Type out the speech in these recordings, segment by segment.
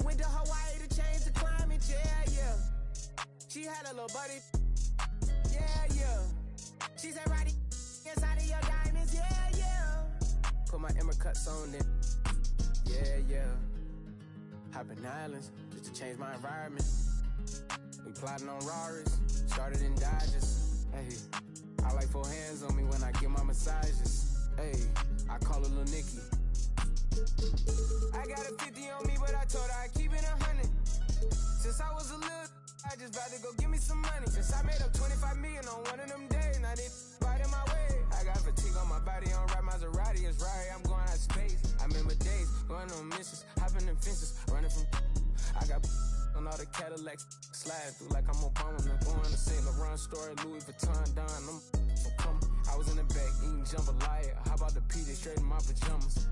went to Hawaii to change the climate, yeah. She had a little buddy, yeah. She said, Roddy, inside of your diamonds, yeah. Put my Emmer cuts on it, yeah. Hopping islands, just to change my environment. We plotting on Raris, started in Dodges. Hey, I like 4 hands on me when I get my massages. Hey, I call her Lil Nicky. I got a 50 on me, but I told her I keep it 100. Since I was a little, I just about to go give me some money. Since I made up 25 million on one of them days, now they right in my way. I got fatigue on my body, on right Maserati, it's right, I'm going out of space. I remember days, going on missions, hopping in fences, running from. I got on all the Cadillacs, slide through like I'm Obama. I'm going to St. Laurent story, Louis Vuitton, Don. I'm coming. I was in the back eating jambalaya. How about the PJ straight in my pajamas?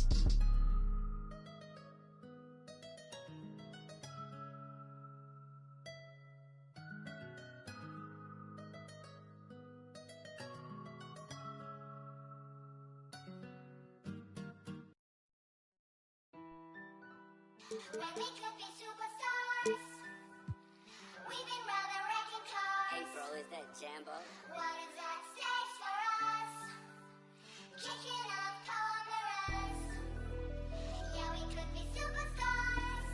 When we could be superstars, we've been rather wrecking cars. Hey bro, is that Jambo? What is at stake for us? Kicking up cameras. Yeah, we could be superstars,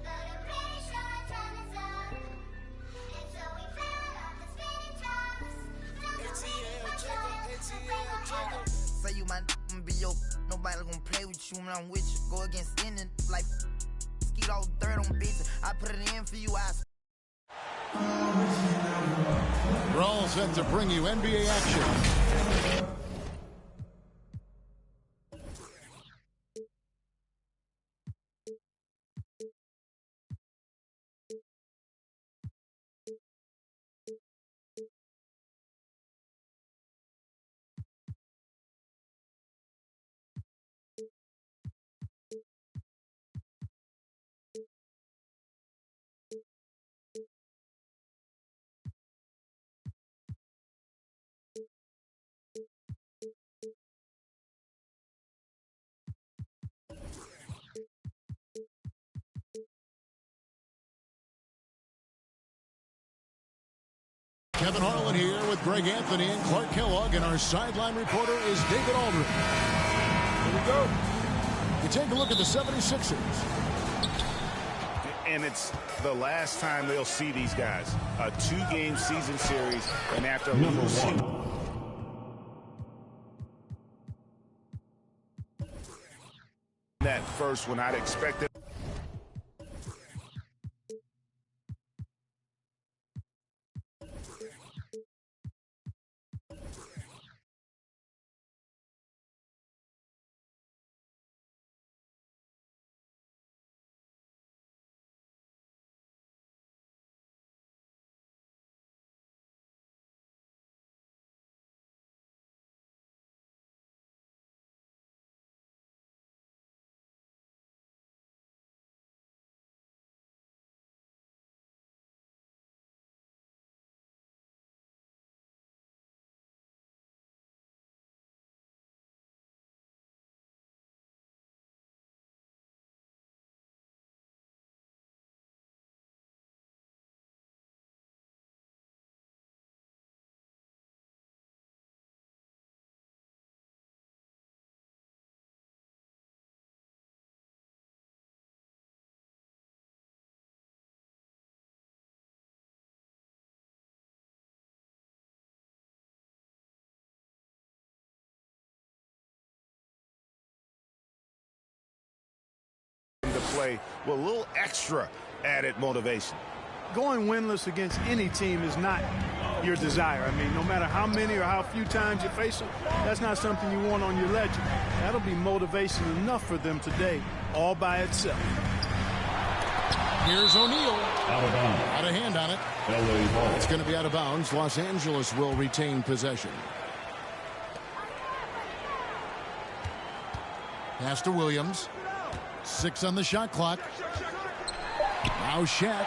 but I'm pretty sure our time is up. And so we fell off the spinning tops. Say you my be your nobody gonna play with you when I'm with you. Go against any like skeet all dirt on bitches. I put it in for you. We're all set to bring you NBA action. Kevin Harlan here with Greg Anthony and Clark Kellogg, and our sideline reporter is David Aldridge. Here we go. You take a look at the 76ers. And it's the last time they'll see these guys. A 2-game season series, and after losing that first one, I'd expect it. To play with a little extra added motivation. Going winless against any team is not your desire. I mean, no matter how many or how few times you face them, that's not something you want on your ledger. That'll be motivation enough for them today, all by itself. Here's O'Neal. Out of bounds. Out of hand on it. LA ball. It's going to be out of bounds. Los Angeles will retain possession. Pass to Williams. 6 on the shot clock. Now Shaq.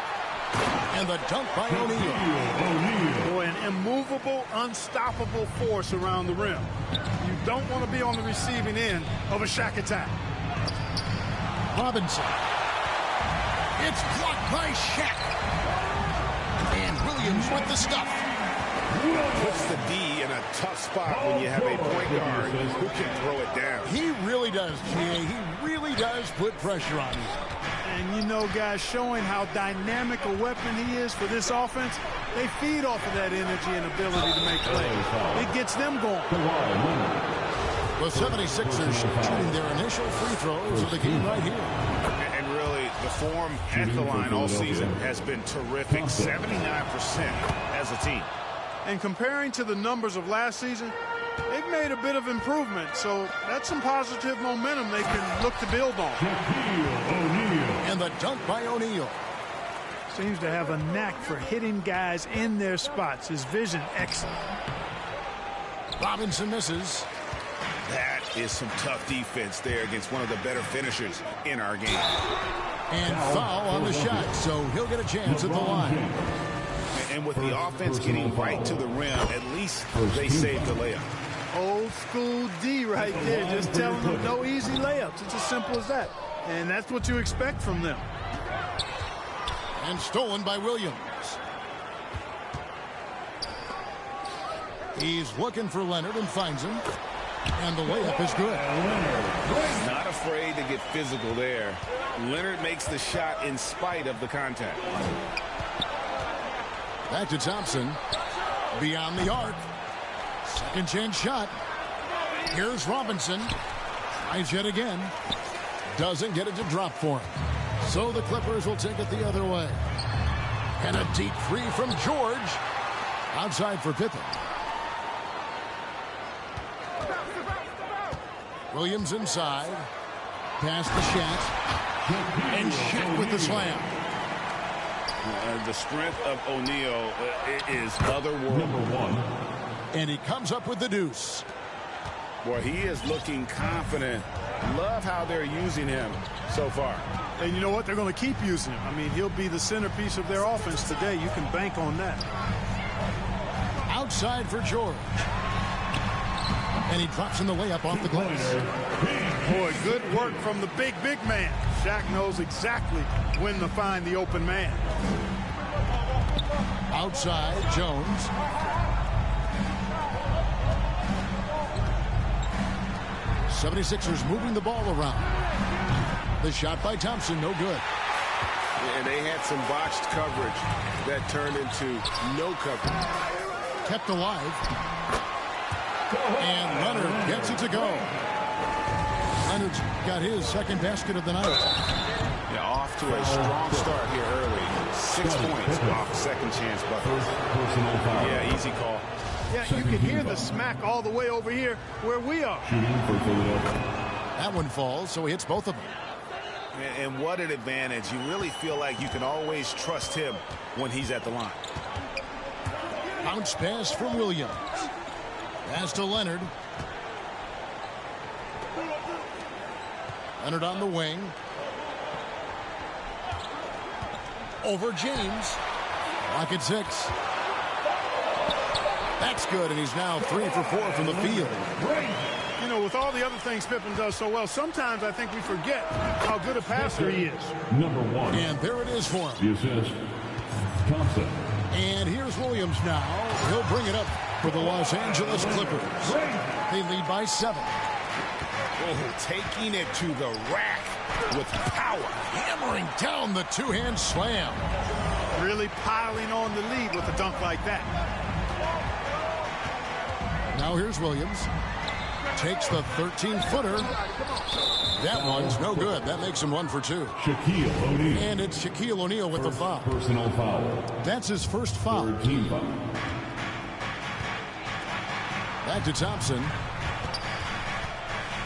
And the dunk by O'Neal. Boy, an immovable, unstoppable force around the rim. You don't want to be on the receiving end of a Shaq attack. Robinson. It's blocked by Shaq. And Williams with the stuff. Puts the D in a tough spot when you have a point guard who can throw it down. He really does, G.A. He really does put pressure on you. And you know, guys, showing how dynamic a weapon he is for this offense, they feed off of that energy and ability to make plays. It gets them going. The 76ers shooting their initial free throws of the game right here. And really, the form at the line all season has been terrific. 79% as a team. And comparing to the numbers of last season, they've made a bit of improvement. So that's some positive momentum they can look to build on. And the dunk by O'Neal. Seems to have a knack for hitting guys in their spots. His vision excellent. Robinson misses. That is some tough defense there against one of the better finishers in our game. And foul on the shot, so he'll get a chance at the line. And with the offense getting right to the rim, at least they saved the layup. Old school D right there, just telling them no easy layups. It's as simple as that. And that's what you expect from them. And stolen by Williams. He's looking for Leonard and finds him. And the layup is good. Not afraid to get physical there. Leonard makes the shot in spite of the contact. Back to Thompson. Beyond the arc. Second chance shot. Here's Robinson. Tries yet again. Doesn't get it to drop for him. So the Clippers will take it the other way. And a deep three from George. Outside for Pippen. Williams inside. Pass to Shat. And Shat with the slam. The strength of O'Neal is otherworldly. And he comes up with the deuce. Boy, he is looking confident. Love how they're using him so far. And you know what? They're going to keep using him. I mean, he'll be the centerpiece of their offense today. You can bank on that. Outside for George. And he drops in the layup off the glass. Boy, good work from the big man. Shaq knows exactly when to find the open man. Outside, Jones. '76ers moving the ball around. The shot by Thompson, no good. And they had some botched coverage that turned into no coverage. Kept alive. And Leonard gets it to go. Leonard's got his second basket of the night. Yeah, off to a strong start here early. 6 points off second chance buckets. Yeah, easy call. Yeah, you can hear the smack all the way over here where we are. That one falls, so he hits both of them. And what an advantage. You really feel like you can always trust him when he's at the line. Bounce pass from Williams. Pass to Leonard. Leonard on the wing. Over James. Lock at 6. That's good, and he's now 3 for 4 from the field. You know, with all the other things Pippen does so well, sometimes I think we forget how good a passer he is. Number 1. And there it is for him. The assist, Thompson. And here's Williams now. He'll bring it up for the Los Angeles Clippers. They lead by 7. Oh, taking it to the rack with power. Hammering down the two-hand slam. Really piling on the lead with a dunk like that. Now here's Williams. Takes the 13-footer. That one's no good. That makes him 1 for 2. Shaquille O'Neal. And it's Shaquille O'Neal with the foul. Personal foul. That's his first foul. Third team foul. Back to Thompson.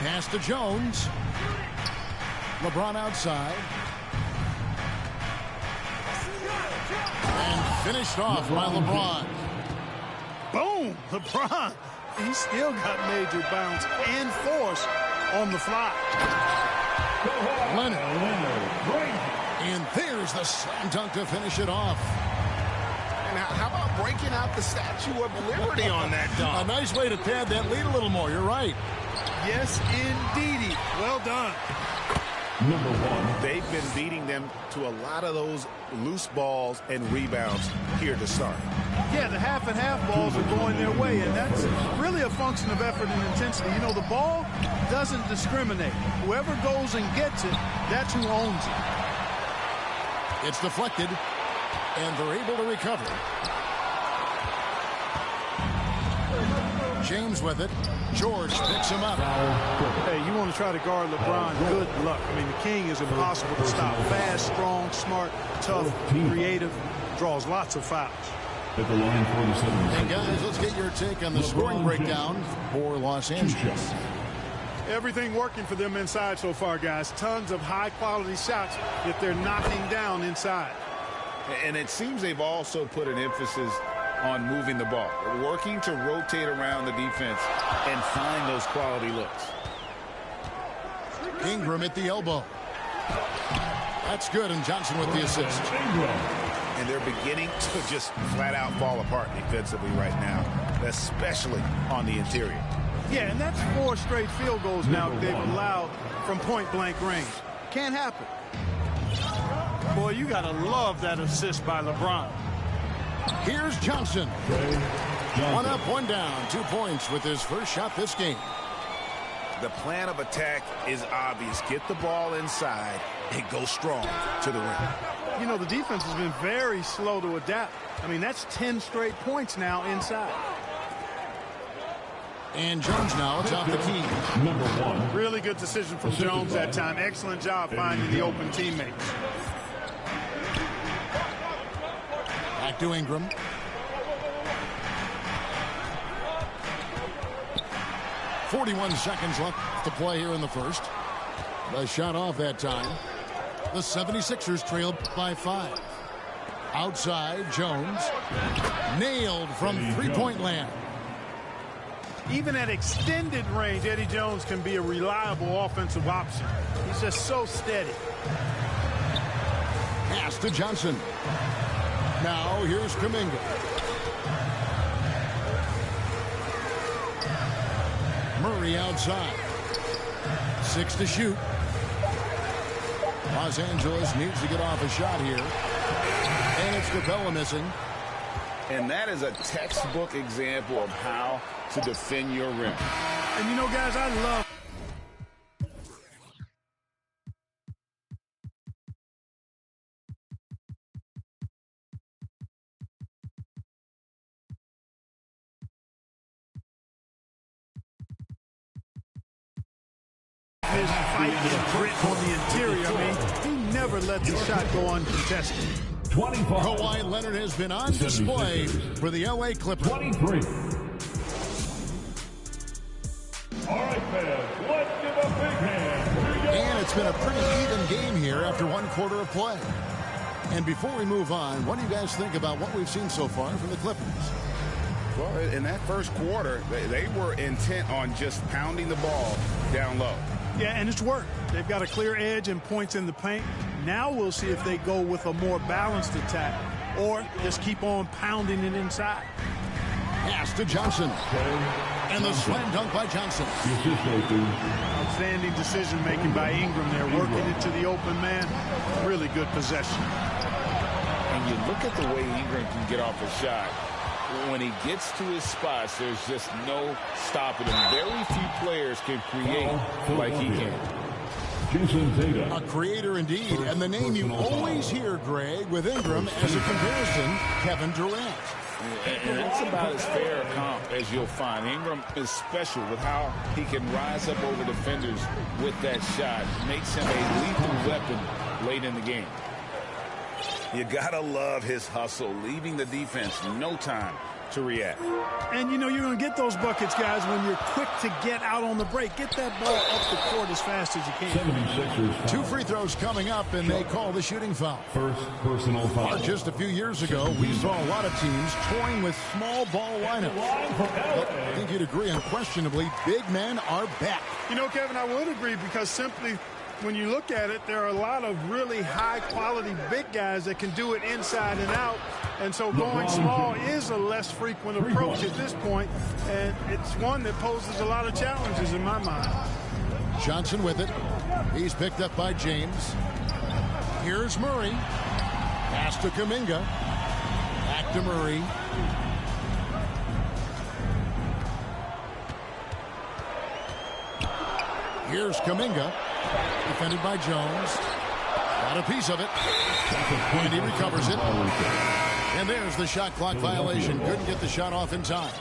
Pass to Jones. LeBron outside. And finished off by LeBron. Boom! LeBron. He still got major bounce and force on the fly. Leonard. And there's the slam dunk to finish it off. And how about breaking out the Statue of Liberty on that dunk? A nice way to pad that lead a little more. You're right. Yes, indeedy. Well done. Number 1. They've been beating them to a lot of those loose balls and rebounds here to start. Yeah, the half-and-half balls are going their way, and that's really a function of effort and intensity. You know, the ball doesn't discriminate. Whoever goes and gets it, that's who owns it. It's deflected, and they're able to recover. James with it. George picks him up. Hey, you want to try to guard LeBron, good luck. I mean, the king is impossible to stop. Fast, strong, smart, tough, creative, draws lots of fouls. At the line for the 76ers. And guys, let's get your take on the scoring breakdown for Los Angeles. Everything working for them inside so far, guys. Tons of high-quality shots that they're knocking down inside. And it seems they've also put an emphasis on moving the ball, working to rotate around the defense and find those quality looks. Ingram at the elbow. That's good, and Johnson with the assist. And they're beginning to just flat out fall apart defensively right now, especially on the interior. Yeah, and that's 4 straight field goals now they've allowed from point-blank range. Can't happen. Boy, you got to love that assist by LeBron. Here's Johnson. One up, one down. 2 points with his first shot this game. The plan of attack is obvious. Get the ball inside and go strong to the rim. You know, the defense has been very slow to adapt. I mean, that's 10 straight points now inside. And Jones now atop the key. Number 1. Really good decision from Jones that time. Excellent job finding the open teammates. Back to Ingram. .41 seconds left to play here in the first. The shot off that time. The 76ers trailed by 5. Outside, Jones. Nailed from three-point land. Even at extended range, Eddie Jones can be a reliable offensive option. He's just so steady. Pass to Johnson. Now here's Kuminga. Murray outside. 6 to shoot. Los Angeles needs to get off a shot here. And it's Capella missing. And that is a textbook example of how to defend your rim. And you know, guys, I love his fight and grit on the interior. I mean, he never lets the shot go uncontested. 25. Kawhi Leonard has been on display for the LA Clippers. 23. All right, fans, let's give a big hand. And it's been a pretty even game here after 1 quarter of play. And before we move on, what do you guys think about what we've seen so far from the Clippers? Well, in that first quarter, they were intent on just pounding the ball down low. Yeah, and it's worked. They've got a clear edge and points in the paint. Now we'll see if they go with a more balanced attack or just keep on pounding it inside. Pass to Johnson. And the slam dunk by Johnson. Outstanding decision-making by Ingram there, working into the open man. Really good possession. And you look at the way Ingram can get off a shot. When he gets to his spots, there's just no stopping him. Very few players can create like he can. A creator indeed, and the name you always hear, Greg, with Ingram as a comparison, Kevin Durant. And that's about as fair a comp as you'll find. Ingram is special with how he can rise up over defenders with that shot. Makes him a lethal weapon late in the game. You gotta love his hustle, leaving the defense no time to react. And you know you're going to get those buckets, guys, when you're quick to get out on the break. Get that ball up the court as fast as you can. 2 free throws coming up, and they call the shooting foul. First personal foul. Just a few years ago, we saw a lot of teams toying with small ball lineups. But I think you'd agree, unquestionably, big men are back. You know, Kevin, I would agree because simply when you look at it, there are a lot of really high-quality big guys that can do it inside and out. And so going small is a less frequent approach at this point, and it's one that poses a lot of challenges in my mind. Johnson with it. He's picked up by James. Here's Murray. Pass to Kuminga. Back to Murray. Here's Kuminga. Defended by Jones. Got a piece of it. And he recovers it. And there's the shot clock violation. Couldn't get the shot off in time.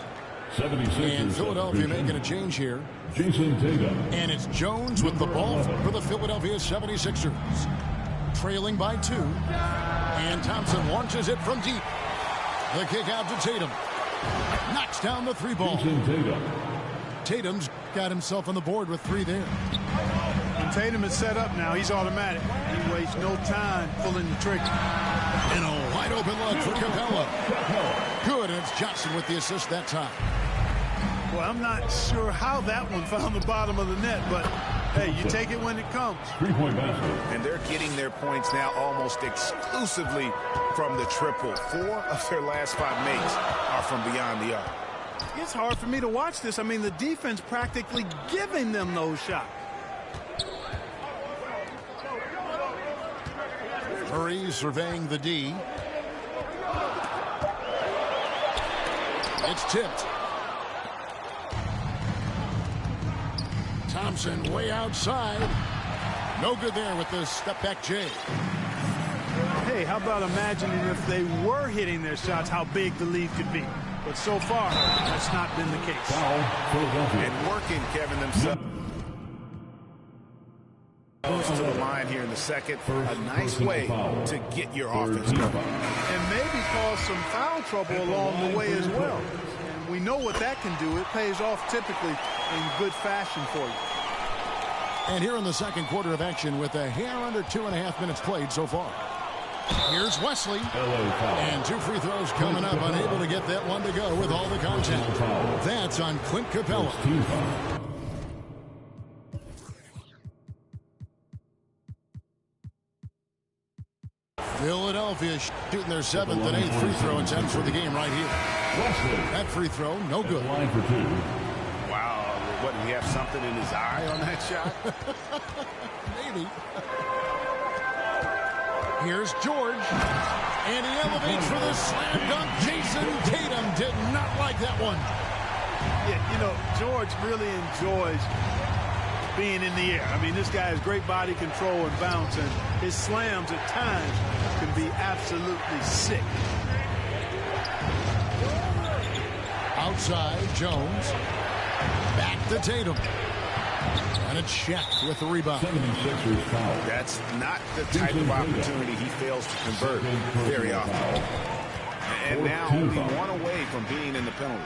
And Philadelphia making a change here. Jason Tatum. And it's Jones with the ball for the Philadelphia 76ers. Trailing by 2. And Thompson launches it from deep. The kick out to Tatum. Knocks down the 3-ball. Jason Tatum. Tatum's got himself on the board with 3 there. When Tatum is set up now, he's automatic. He wastes no time pulling the trigger. And a wide open look for Capella. Good, and it's Johnson with the assist that time. Well, I'm not sure how that one found the bottom of the net, but hey, you take it when it comes. 3-point basket. And they're getting their points now almost exclusively from the triple. 4 of their last 5 makes are from beyond the arc. It's hard for me to watch this. I mean, the defense practically giving them those shots. Murray surveying the D. It's tipped. Thompson way outside. No good there with the step back J. Hey, how about imagining if they were hitting their shots, how big the lead could be. But so far, that's not been the case. Foul, Philadelphia. And working, Kevin, themselves. Goes to the line here in the second. A nice way to get your offense going. And maybe cause some foul trouble along the way as well. And we know what that can do. It pays off typically in good fashion for you. And here in the second quarter of action with a hair under 2.5 minutes played so far. Here's Wesley. And 2 free throws coming up. Unable to get that one to go with all the contact. That's on Clint Capella. Philadelphia shooting their 7th and 8th free throw attempts for the game right here. That free throw, no good. Line for 2. Wow. What, did he have something in his eye on that shot? Maybe. Here's George. And he elevates for the slam dunk. Jason Tatum did not like that one. Yeah, you know, George really enjoys being in the air. I mean, this guy has great body control and bounce, and his slams at times can be absolutely sick. Outside, Jones. Back to Tatum. And it's Shaq with the rebound. 76ers foul. That's not the type of opportunity he fails to convert very often. And now only 1 away from being in the penalty.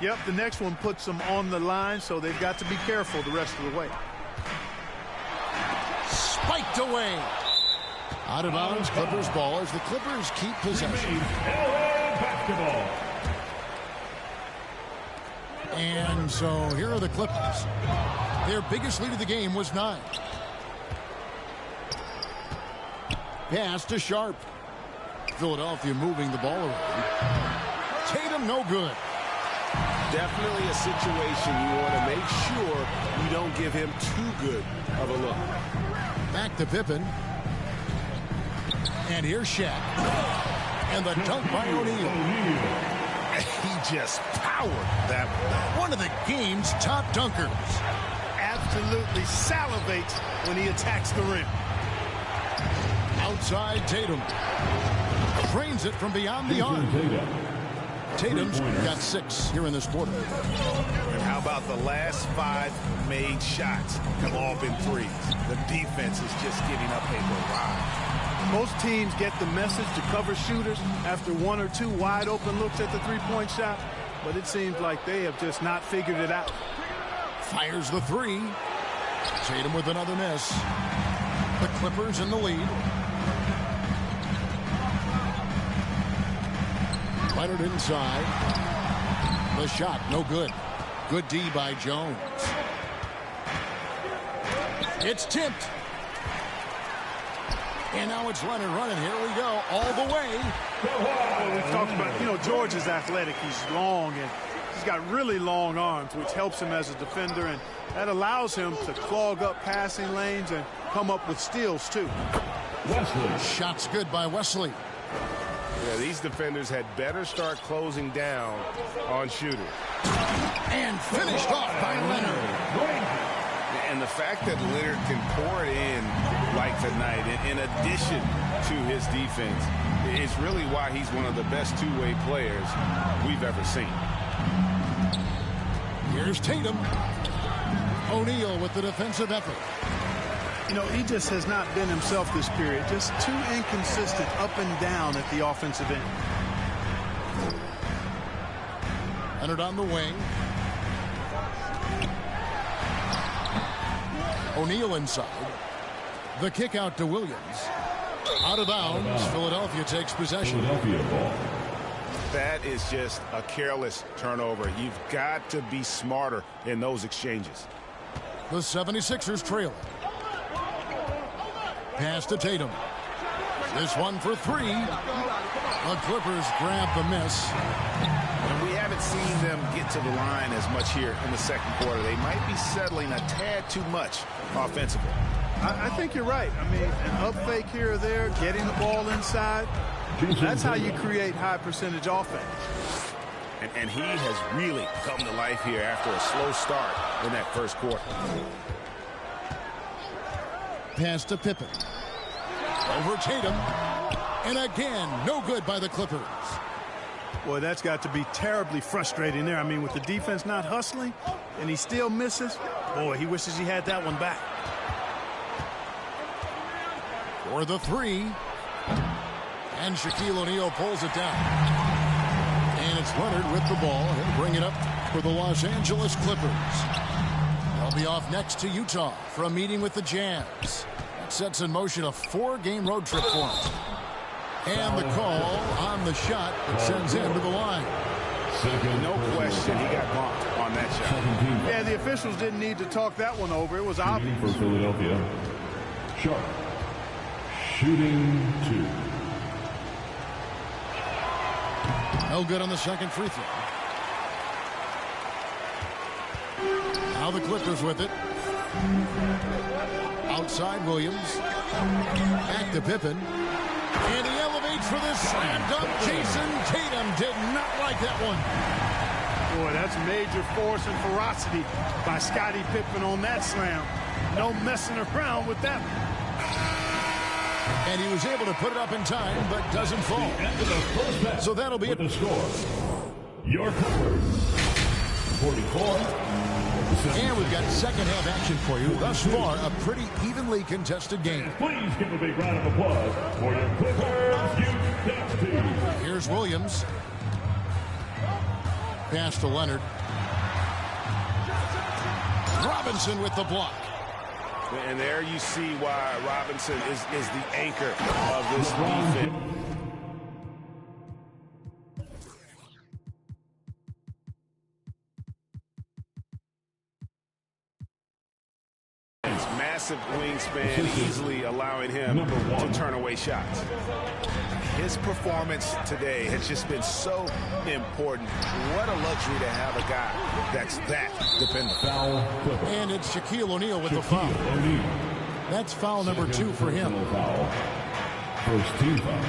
Yep, the next one puts them on the line, so they've got to be careful the rest of the way. Spiked away. Out of bounds, Clippers ball as the Clippers keep possession. LA basketball. And so here are the Clippers. Their biggest lead of the game was 9. Pass to Sharp. Philadelphia moving the ball around. Tatum no good. Definitely a situation you want to make sure you don't give him too good of a look. Back to Pippen. And here's Shaq. And the dunk by O'Neal. He just powered that one. One of the game's top dunkers. Absolutely salivates when he attacks the rim. Outside Tatum. Frames it from beyond the arc. Tatum's got 6 here in this quarter. And how about the last 5 made shots have all been threes? The defense is just giving up a barrage. Most teams get the message to cover shooters after 1 or 2 wide open looks at the three-point shot, but it seems like they have just not figured it out. Fires the 3. Tatum with another miss. The Clippers in the lead. Leonard inside. The shot, no good. Good D by Jones. It's tipped. And now it's Leonard running. Here we go, all the way. Well, we've talked about, you know, George is athletic. He's long, and he's got really long arms, which helps him as a defender. And That allows him to clog up passing lanes and come up with steals, too. Wesley. Shots good by Wesley. Yeah, these defenders had better start closing down on shooters. And finished off by Leonard. And the fact that Leonard can pour it in like tonight, in addition to his defense, is really why he's one of the best two-way players we've ever seen. Here's Tatum. O'Neal with the defensive effort. You know, he just has not been himself this period. Just too inconsistent up and down at the offensive end. Leonard on the wing. O'Neal inside. The kick out to Williams. Out of bounds. Philadelphia takes possession. Philadelphia ball. That is just a careless turnover. You've got to be smarter in those exchanges. The 76ers trail. Pass to Tatum. This one for three. The Clippers grab the miss. And we haven't seen them get to the line as much here in the second quarter. They might be settling a tad too much offensively. I think you're right. I mean, an up fake here or there, getting the ball inside. That's how you create high percentage offense. And he has really come to life here after a slow start in that first quarter. Pass to Pippen. Over Tatum. And again, no good by the Clippers. Boy, that's got to be terribly frustrating there. I mean, with the defense not hustling and he still misses, boy, he wishes he had that one back. For the three. And Shaquille O'Neal pulls it down. And it's Leonard with the ball. He'll bring it up for the Los Angeles Clippers. They'll be off next to Utah for a meeting with the Jazz. That sets in motion a 4-game road trip for him. And the call on the shot that sends him to the line. No question he got bumped on that shot. Yeah, the officials didn't need to talk that one over. It was obvious. For Philadelphia. Sharp. Shooting 2. No good on the second free throw. Now the Clippers with it. Outside Williams. Back to Pippen. And he elevates for this slam dunk. Jason Tatum did not like that one. Boy, that's major force and ferocity by Scottie Pippen on that slam. No messing around with that one. And he was able to put it up in time, but doesn't fall. End of the first half. So that'll be with the score. Your Clippers 44. And we've got second half action for you. Thus far, a pretty evenly contested game. Please give a big round of applause for your Clippers youth dance team. Here's Williams. Pass to Leonard. Robinson with the block. And there you see why Robinson is the anchor of this defense. Massive wingspan, easily allowing him to turn away shots. His performance today has just been so important. What a luxury to have a guy that's that dependable. And it's Shaquille O'Neal with the foul. That's foul number 2 for him. First team foul.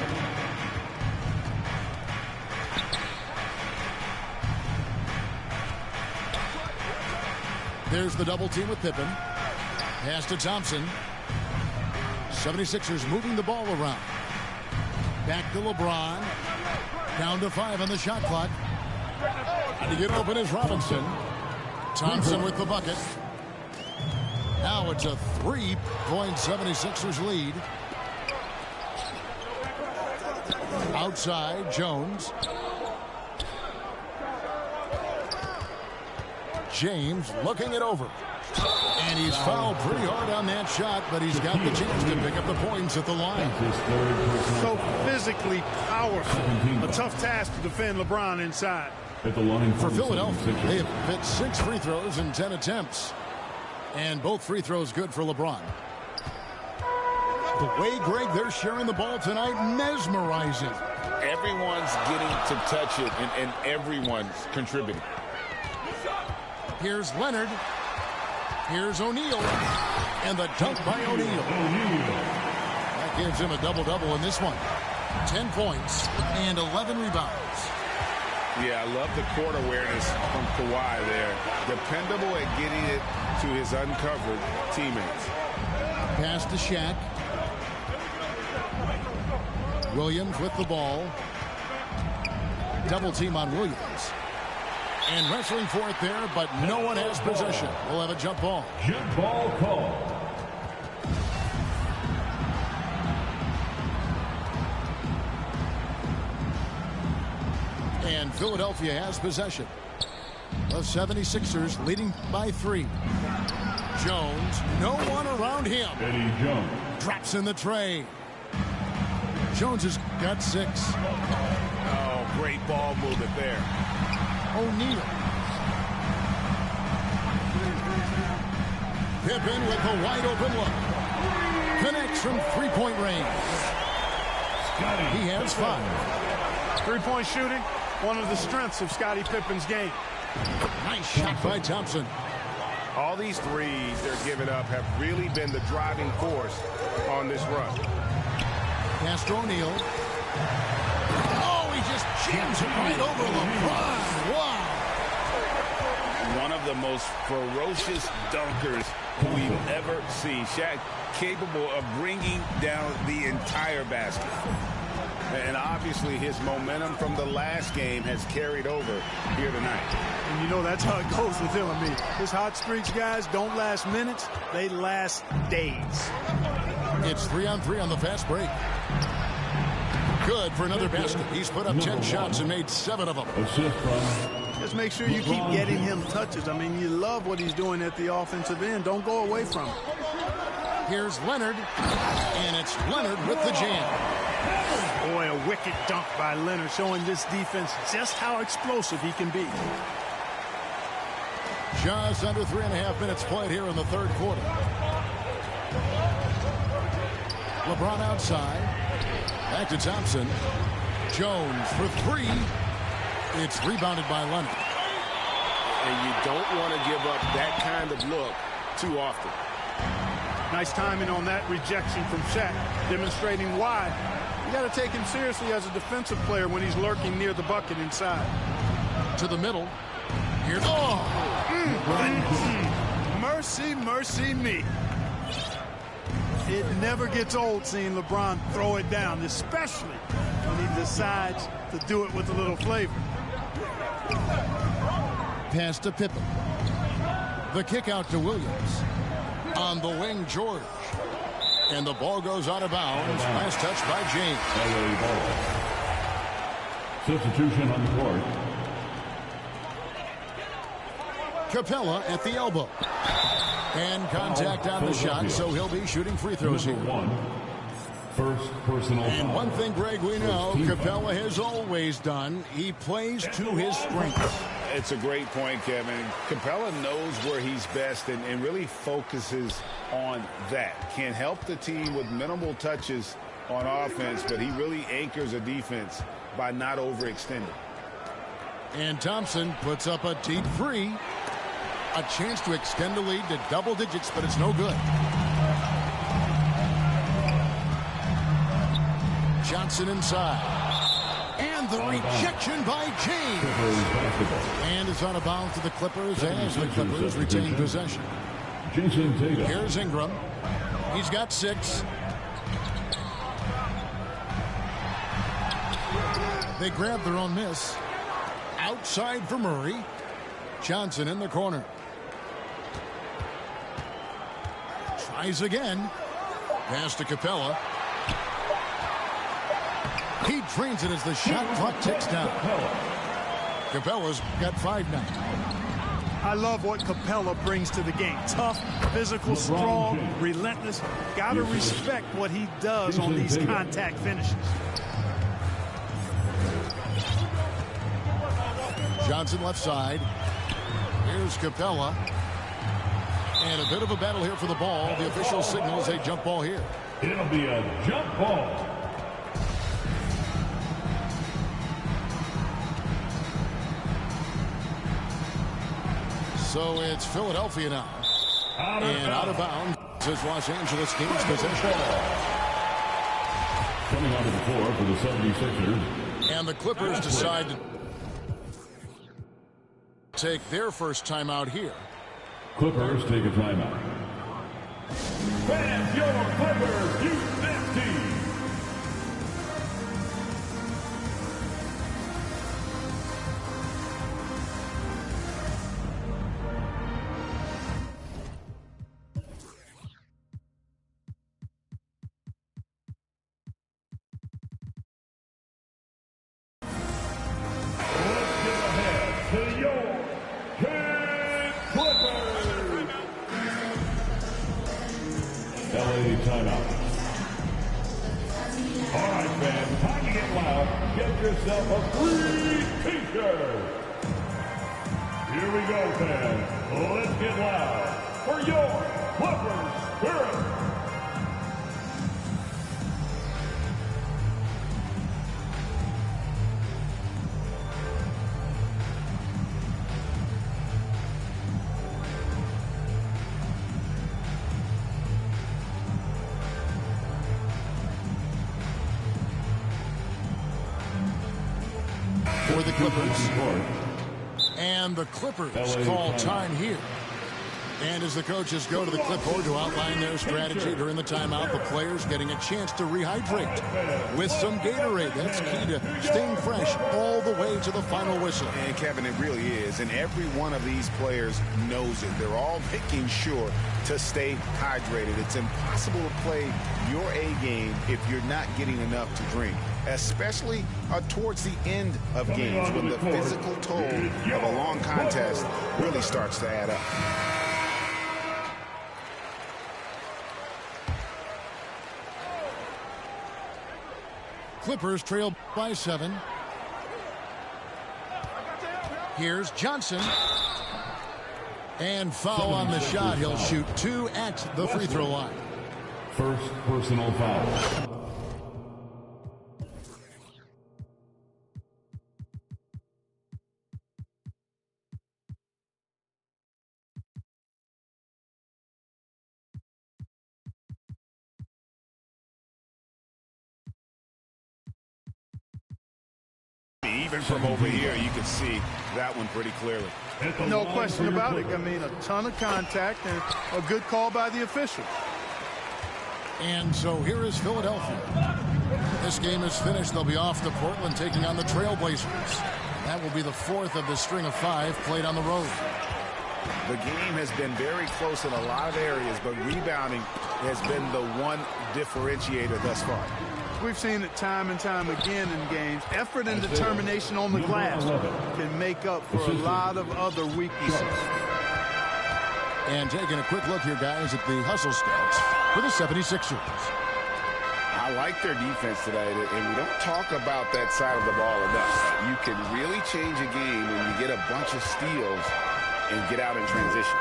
There's the double team with Pippen. Pass to Thompson. 76ers moving the ball around. Back to LeBron. Down to 5 on the shot clock. And to get open is Robinson. Thompson with the bucket. Now it's a 3-point 76ers lead. Outside, Jones. James looking it over. And he's fouled pretty hard on that shot, but he's got the chance to pick up the points at the line. So physically powerful. A tough task to defend LeBron inside. At the line For Philadelphia, they have hit 6 free throws in 10 attempts. And both free throws good for LeBron. The way, Greg, they're sharing the ball tonight, mesmerizing. Everyone's getting to touch it, and everyone's contributing. Here's Leonard. Here's O'Neal. And the dunk by O'Neal. That gives him a double-double in this one. 10 points and 11 rebounds. Yeah, I love the court awareness from Kawhi there. Dependable at getting it to his uncovered teammates. Pass to Shaq. Williams with the ball. Double team on Williams. And wrestling for it there, but no one has possession. We'll have a jump ball. Jump ball call. And Philadelphia has possession. The 76ers leading by 3. Jones, no one around him. Eddie Jones. Drops in the tray. Jones has got 6. Oh, great ball movement there. O'Neal. Pippen with the wide open look. Connects from three-point range. He has 5. Three-point shooting, one of the strengths of Scottie Pippen's game. Nice shot by Thompson. All these threes they're giving up have really been the driving force on this run. Pass to O'Neal. Oh, he just jams it right over LeBron. Wow. One of the most ferocious dunkers we've ever seen. Shaq capable of bringing down the entire basket. And obviously his momentum from the last game has carried over here tonight. And you know that's how it goes with him. I mean, his hot streaks, guys, don't last minutes. They last days. It's 3-on-3 on the fast break. Good for another basket. He's put up 10 shots and made 7 of them. Assist from. Just make sure you keep getting him touches. I mean, you love what he's doing at the offensive end. Don't go away from it. Here's Leonard. And it's Leonard with the jam. Boy, a wicked dunk by Leonard, showing this defense just how explosive he can be. Just under 3.5 minutes played here in the third quarter. LeBron outside. Back to Thompson. Jones for 3. It's rebounded by Leonard. And you don't want to give up that kind of look too often. Nice timing on that rejection from Shaq, demonstrating why you got to take him seriously as a defensive player when he's lurking near the bucket inside. To the middle. Here's Mercy, mercy me. It never gets old seeing LeBron throw it down, especially when he decides to do it with a little flavor. Pass to Pippen. The kick out to Williams. On the wing, George. And the ball goes out of bounds. Last touch by James. LA ball. Substitution on the court. Capella at the elbow. And contact on the shot, so he'll be shooting free throws here. First personal And foul. one thing, Greg, we know Capella has always done. He plays to his strengths. It's a great point, Kevin. Capella knows where he's best and really focuses on that. Can help the team with minimal touches on offense, but he really anchors a defense by not overextending. And Thompson puts up a deep 3. A chance to extend the lead to double digits, but it's no good. Johnson inside. And the rejection by James. And it's out of bounds to the Clippers as the Clippers retain possession. Jason Tatum. Here's Ingram. He's got 6. They grab their own miss. Outside for Murray. Johnson in the corner. Tries again. Pass to Capella. He drains it as the shot clock ticks down. Capella's got 5 now. I love what Capella brings to the game. Tough, physical, strong, relentless. Got to respect what he does on these contact finishes. Johnson left side. Here's Capella. And a bit of a battle here for the ball. The official signals a jump ball here. It'll be a jump ball. So it's Philadelphia now. And out of bounds is Los Angeles Kings possession. Coming onto the floor for the 76ers. And the Clippers decide to take their first timeout here. Clippers take a timeout. Fans, your Clippers, use this team. Timeout. All right, fans, time to get loud. Get yourself a free t-shirt. Here we go, fans. Let's get loud for your Clippers spirit. For the Clippers. And the Clippers call time here. And as the coaches go to the clipboard to outline their strategy during the timeout, the players getting a chance to rehydrate with some Gatorade. That's key to staying fresh all the way to the final whistle. And Kevin, it really is. And every one of these players knows it. They're all making sure to stay hydrated. It's impossible to play your A game if you're not getting enough to drink, especially towards the end of games when the physical toll of a long contest really starts to add up. Clippers trail by 7. Here's Johnson. And foul on the shot. He'll shoot 2 at the free throw line. First personal foul. Even from over here, you can see that one pretty clearly. No question about it. I mean, a ton of contact and a good call by the official. And so here is Philadelphia. This game is finished. They'll be off to Portland taking on the Trailblazers. That will be the 4th of the string of 5 played on the road. The game has been very close in a lot of areas, but rebounding has been the one differentiator thus far. We've seen it time and time again in games. Effort and determination on the glass can make up for a lot of other weaknesses. And taking a quick look here, guys, at the hustle scouts for the 76ers. I like their defense today, and we don't talk about that side of the ball enough. You can really change a game when you get a bunch of steals and get out in transition.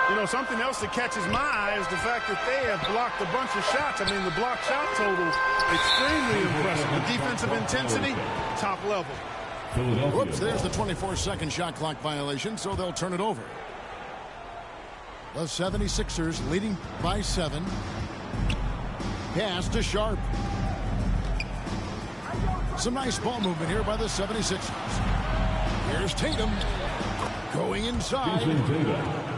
You know, something else that catches my eye is the fact that they have blocked a bunch of shots. I mean, the block shot total, extremely impressive. The defensive intensity, top level. Whoops, there's the 24-second shot clock violation, so they'll turn it over. The 76ers leading by 7. Pass to Sharp. Some nice ball movement here by the 76ers. Here's Tatum going inside.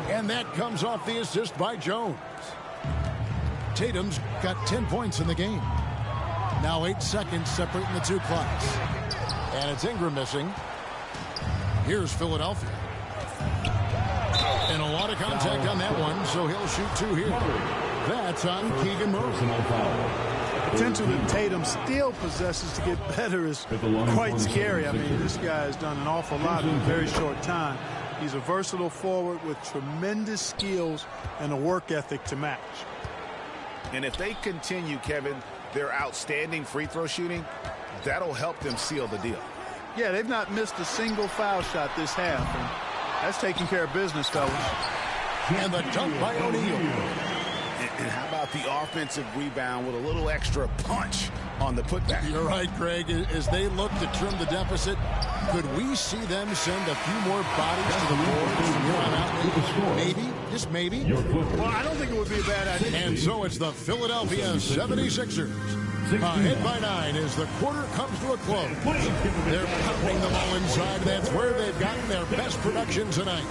And that comes off the assist by Jones. Tatum's got 10 points in the game. Now 8 seconds separating the two clocks. And it's Ingram missing. Here's Philadelphia. And a lot of contact on that one, so he'll shoot 2 here. That's on Keegan Murray. The potential that Tatum still possesses to get better is quite scary. I mean, this guy has done an awful lot in a very short time. He's a versatile forward with tremendous skills and a work ethic to match. And if they continue, Kevin, their outstanding free throw shooting, that'll help them seal the deal. Yeah, they've not missed a single foul shot this half, and that's taking care of business, fellas. And the dunk by O'Neal. And how about the offensive rebound with a little extra punch on the putback? You're right, Greg. As they look to trim the deficit, could we see them send a few more bodies to the board from here on out? Maybe. Just maybe. Well, I don't think it would be a bad idea. And so it's the Philadelphia 76ers. Ahead by 9 as the quarter comes to a close. They're pounding the ball inside. That's where they've gotten their best production tonight.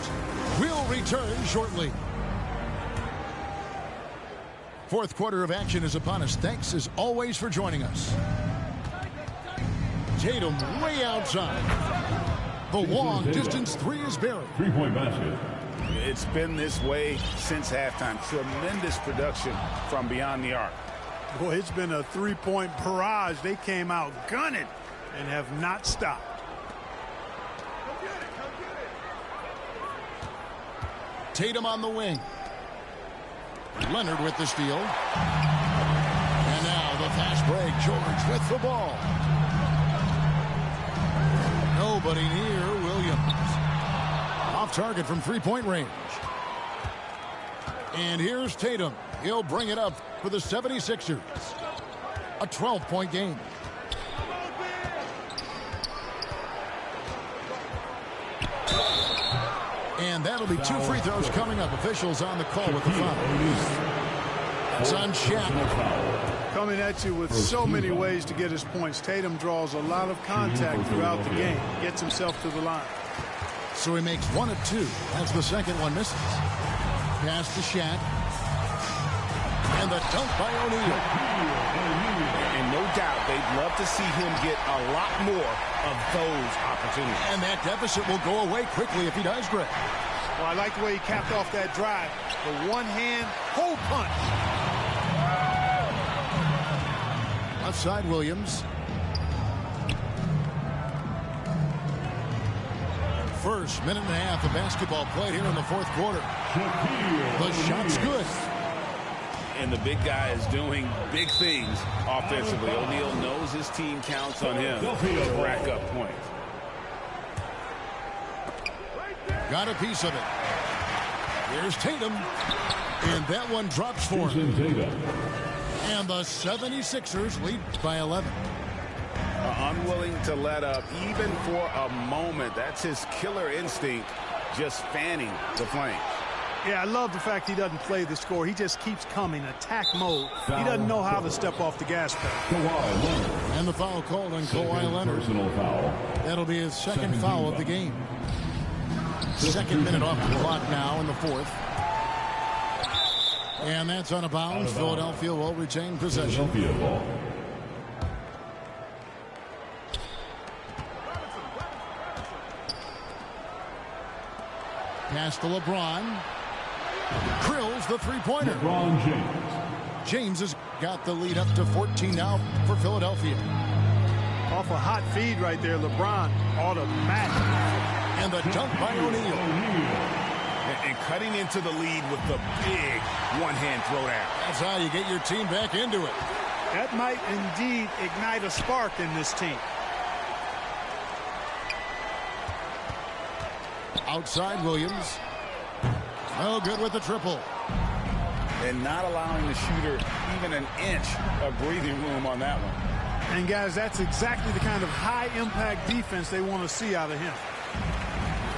We'll return shortly. Fourth quarter of action is upon us. Thanks as always for joining us. Tatum way outside. The long distance three is buried. Three-point basket. It's been this way since halftime. Tremendous production from beyond the arc. Boy, it's been a three-point barrage. They came out gunning and have not stopped. Tatum on the wing. Leonard with the steal. And now the fast break. George with the ball. Nobody near Williams. Off target from three-point range. And here's Tatum. He'll bring it up for the 76ers. A 12-point game. And that'll be 2 free throws coming up. Officials on the call with the foul. It's on Shaq. Coming at you with so many ways to get his points. Tatum draws a lot of contact throughout the game. Gets himself to the line. So he makes 1 of 2 as the second one misses. Pass to Shaq. And the dunk by O'Neal. And no doubt they'd love to see him get a lot more of those opportunities. And that deficit will go away quickly if he does, Greg. Well, I like the way he capped off that drive. The one-hand hole punch. Left side, Williams. First minute and a half of basketball played here in the fourth quarter. The shot's good. And the big guy is doing big things offensively. O'Neal knows his team counts on him to rack up points. Got a piece of it. Here's Tatum. And that one drops for him. And the 76ers lead by 11. Unwilling to let up even for a moment. That's his killer instinct, just fanning the flames. Yeah, I love the fact he doesn't play the score. He just keeps coming, attack mode. He doesn't know how to step off the gas pedal. And the foul called on Kawhi Leonard. That'll be his second foul of the game. Second minute off the clock now in the fourth. And that's on a bounce. Philadelphia will retain possession. Pass to LeBron. Drills the three-pointer. LeBron James. James has got the lead up to 14 now for Philadelphia. Off a hot feed right there, LeBron. Automatic. And the dunk by O'Neal. And cutting into the lead with the big one-hand throwdown. That's how you get your team back into it. That might indeed ignite a spark in this team. Outside Williams. No good with the triple. And not allowing the shooter even an inch of breathing room on that one. And guys, that's exactly the kind of high-impact defense they want to see out of him.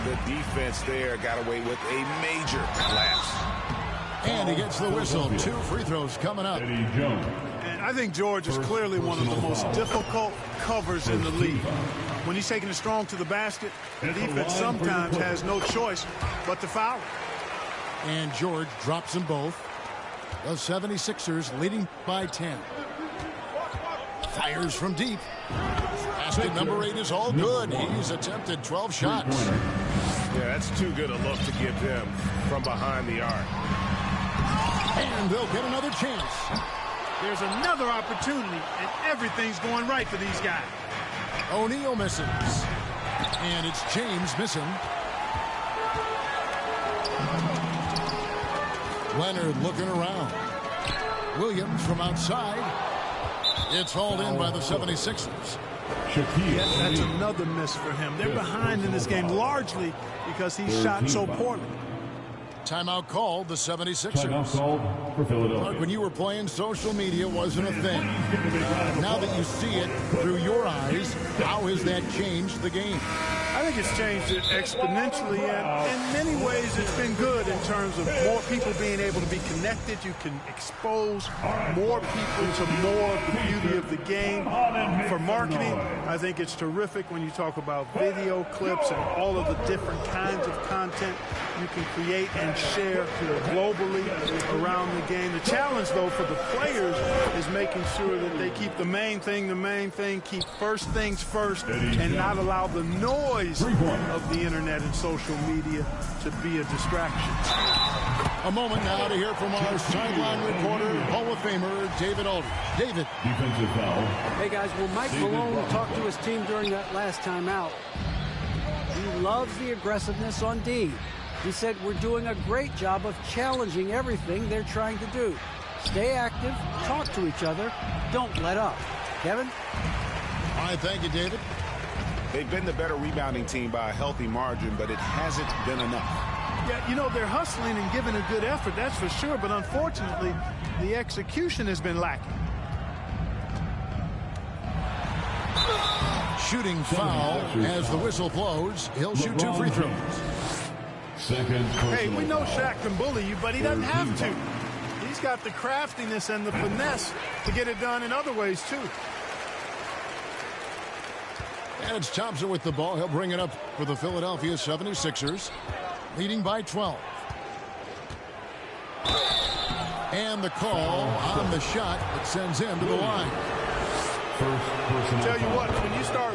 The defense there got away with a major lapse. And he gets the whistle. 2 free throws coming up. And I think George is clearly one of the most difficult covers in the league. When he's taking it strong to the basket, the defense sometimes has no choice but to foul. And George drops them both. The 76ers leading by 10. Fires from deep. Basket number 8 is all good. He's attempted 12 shots. Yeah, that's too good a look to give them from behind the arc. And they'll get another chance. There's another opportunity, and everything's going right for these guys. O'Neal misses. And it's James missing. Leonard looking around. Williams from outside. It's hauled in by the 76ers. That's another miss for him. They're behind in this game largely because he shot so poorly. Timeout called the 76ers. Timeout called for Philadelphia. Look, when you were playing, social media wasn't a thing. Now that you see it through your eyes, how has that changed the game? I think it's changed it exponentially, and in many ways it's been good in terms of more people being able to be connected. You can expose more people to more of the beauty of the game. For marketing, I think it's terrific when you talk about video clips and all of the different kinds of content you can create and share globally around the game. The challenge, though, for the players is making sure that they keep the main thing, keep first things first, and not allow the noise of the internet and social media to be a distraction. A moment now to hear from our sideline reporter, Hall of Famer David Aldridge. David. Defensive foul. Hey, guys, well, Mike Malone talked to his team during that last timeout. He loves the aggressiveness on D. He said, we're doing a great job of challenging everything they're trying to do. Stay active, talk to each other, don't let up. Kevin? All right, thank you, David. They've been the better rebounding team by a healthy margin, but it hasn't been enough. Yeah, you know, they're hustling and giving a good effort, that's for sure, but unfortunately, the execution has been lacking. Shooting foul as the whistle blows. He'll shoot 2 free throws. Hey, we know Shaq can bully you, but he doesn't have to. He's got the craftiness and the finesse to get it done in other ways, too. And it's Thompson with the ball. He'll bring it up for the Philadelphia 76ers, leading by 12. And the call on the shot that sends him to the line. Tell you what, when you start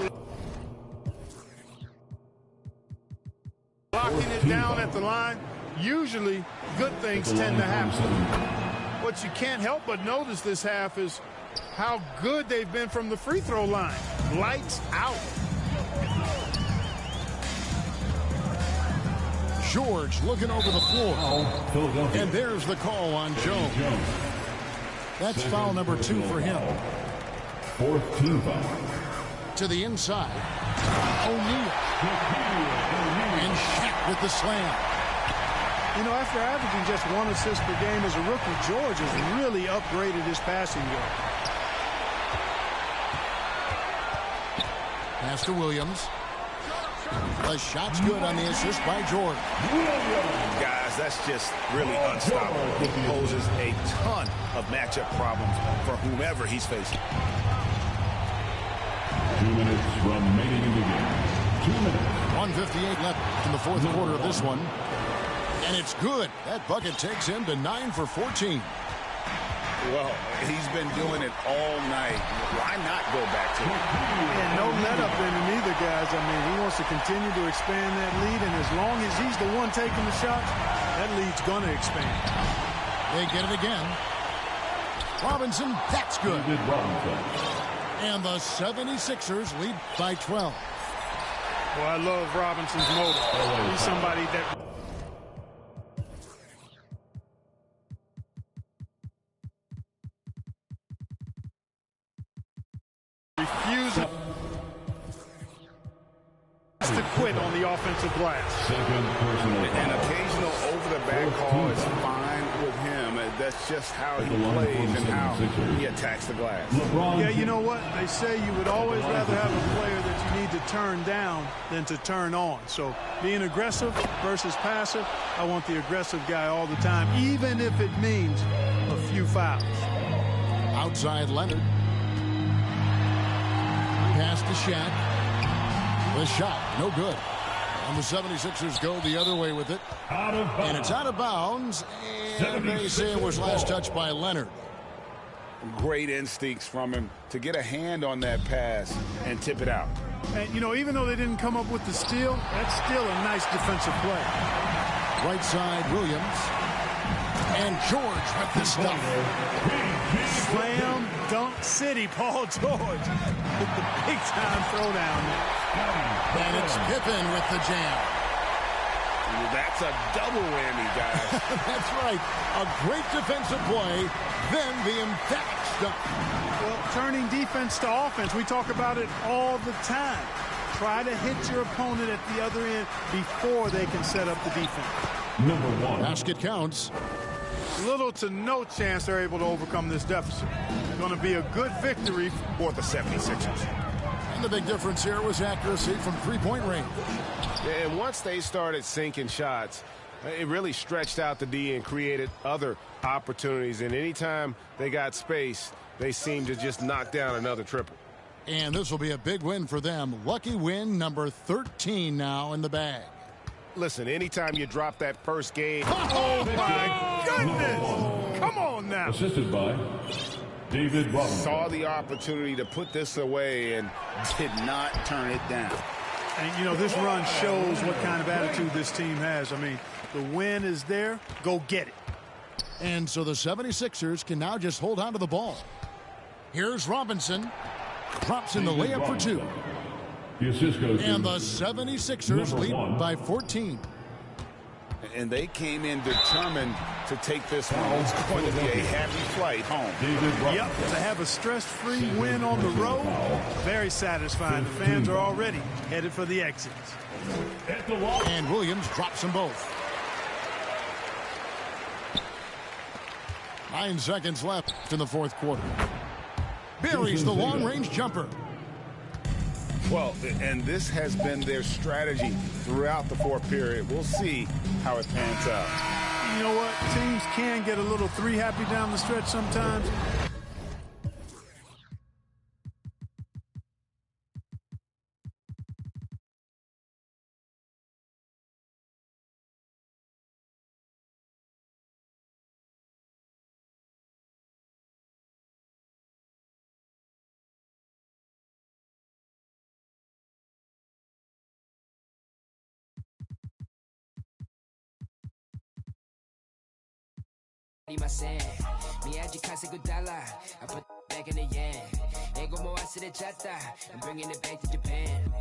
locking it down at the line, usually good things tend to happen. What you can't help but notice this half is how good they've been from the free throw line. Lights out. George looking over the floor. And there's the call on Jones. That's foul number 2 for him. 4th team foul. To the inside. O'Neal. And Shaq with the slam. You know, after averaging just 1 assist per game as a rookie, George has really upgraded his passing game. Pass to Williams. The shot's good on the assist by George. Guys, that's just really unstoppable. He poses a ton of matchup problems for whomever he's facing. 2 minutes remaining in the game. 2 minutes. 1:58 left in the 4th quarter of this one. And it's good. That bucket takes him to 9 for 14. Well, he's been doing it all night. Why not go back to it? And no let up in him either, guys. I mean, he wants to continue to expand that lead, and as long as he's the one taking the shots, that lead's going to expand. They get it again. Robinson, that's good. And the 76ers lead by 12. Well, I love Robinson's motor. He's somebody that refuses to quit on the offensive glass. An occasional over-the-back call is fine with him. That's just how he plays and how he attacks the glass. Yeah, you know what? They say you would always rather have a player that you need to turn down than to turn on. So being aggressive versus passive, I want the aggressive guy all the time, even if it means a few fouls. Outside Leonard. Pass to Shaq. The shot, no good. And the 76ers go the other way with it. And it's out of bounds. And they say it was last touched by Leonard. Great instincts from him to get a hand on that pass and tip it out. And, you know, even though they didn't come up with the steal, that's still a nice defensive play. Right side, Williams. And George with the stuff. Slam dunk city, Paul George with the big-time throwdown there. And it's Pippen with the jam. That's a double whammy, guys. That's right. A great defensive play, then the emphatic stuff. Well, turning defense to offense, we talk about it all the time. Try to hit your opponent at the other end before they can set up the defense. Number 1. Basket counts. Little to no chance they're able to overcome this deficit. Going to be a good victory For the 76ers. And the big difference here was accuracy from three-point range. And once they started sinking shots, it really stretched out the D and created other opportunities. And anytime they got space, they seemed to just knock down another triple. And this will be a big win for them. Lucky win number 13 now in the bag. Listen, anytime you drop that first game. Oh, my goodness. Come on now. Assisted by David Robinson. Saw the opportunity to put this away and did not turn it down. And, you know, this run shows what kind of attitude this team has. I mean, the win is there. Go get it. And so the 76ers can now just hold on to the ball. Here's Robinson. Drops in the layup for two. The assist goes to And the 76ers lead 1. by 14. And they came in determined to take this one. It's going to be a happy flight home. David Robinson. Yep, to have a stress-free win on the road, very satisfying. The fans are already headed for the exits. At the line. And Williams drops them both. 9 seconds left in the fourth quarter. Buries the long-range jumper. Well, and this has been their strategy throughout the fourth period. We'll see how it pans out. You know what? Teams can get a little three-happy down the stretch sometimes. My sand. 미안지 카세고 달라. I put back in the yen. Ego mo asire chata. I'm bringing it back to Japan.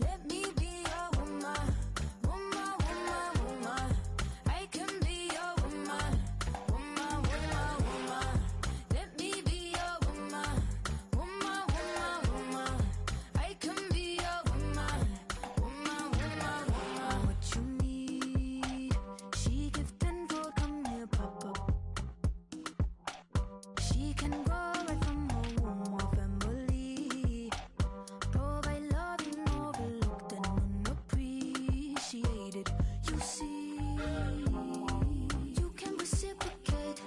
Let me be your woman, woman, woman, woman. I can be your woman, woman, woman, woman. Let me be your woman, woman, woman, woman. I can be your woman, woman, woman, woman. What you need, she give tenfold, come here, pop up. She can go right from her womb or family. Provide loving overlooked and unappreciated. You see, you can reciprocate.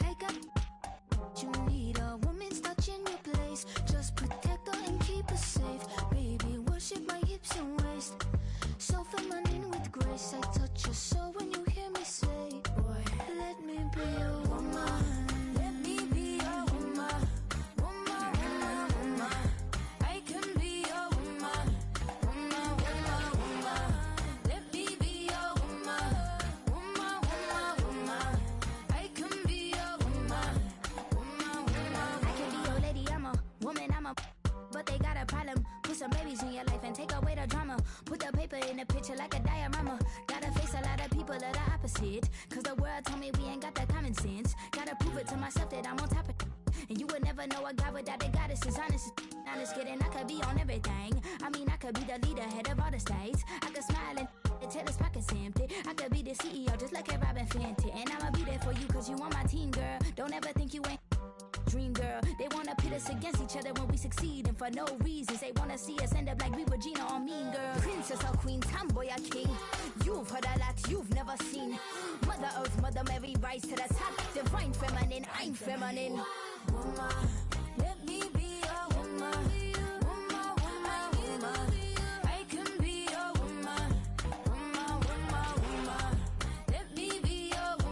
I got what you need, a woman's touch in your place. Just protect her and keep her safe. Baby, worship my hips and waist. So feminine with grace. I touch your soul when you hear me say, boy, let me be your woman. Let me be your woman. Woman, woman, woman. I can be your woman, woman, woman, woman. Let me be your woman, woman, woman, woman. I can be your woman, woman, woman. I can be your lady, I'm a woman, but they got a problem. Put some babies in your life and take away the drama. Put the paper in the picture like a diorama. Gotta face a lot of people that are opposite. Cause the world told me we ain't got that common sense. Gotta prove it to myself that I'm on top of it. And you would never know a guy without a goddess is honest. Honest kidding, I could be on everything. I mean, I could be the leader, head of all the states. I could smile and tell his pockets empty. I could be the CEO just like a Robin Fenty. And I'ma be there for you cause you on my team, girl. Don't ever think you ain't dream, girl. They wanna pit us against each other when we succeed. And for no reasons, they wanna see us end up like we Regina or Mean Girl. Princess or queen, tomboy or king. You've heard a lot you've never seen. Mother Earth, Mother Mary, rise to the top. Divine feminine, I'm feminine. Woman, let me be your woman. Woman, woman, woman. I can be your woman. Woman, woman, woman. Let me be your woman.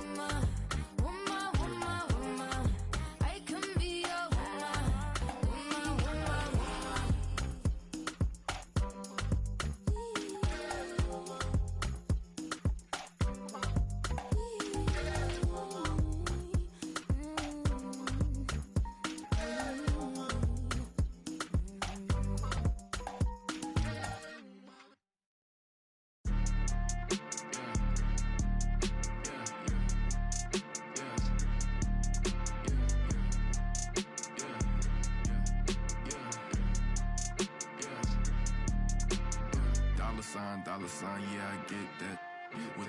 dollar sign, yeah, I get that. With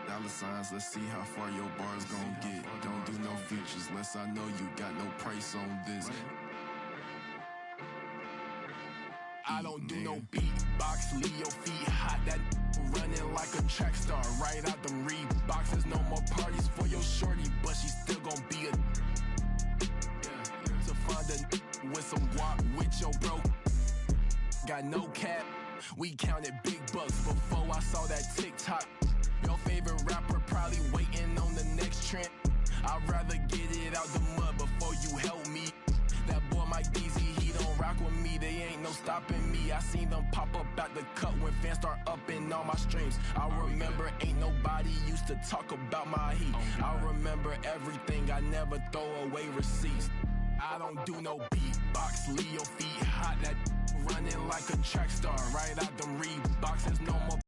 dollar signs, let's see how far your bars gon' get. Don't do no features unless I know you got no price on this. I don't do no beatbox, leave your feet hot. That running like a track star, right out them Reeboks. There's no more parties for your shorty, but she still gon' be a to find a with some guap with your bro. Got no cap, we counted big bucks before I saw that TikTok. Your favorite rapper probably waiting on the next trend. I'd rather get it out the mud before you help me. That boy Mike Deezy, he don't rock with me. They ain't no stopping me. I seen them pop up out the cut when fans start upping all my streams. I remember ain't nobody used to talk about my heat. I remember everything, I never throw away receipts. I don't do no beatbox, leave your feet hot. That running like a track star, right out them Reeboks. There's no more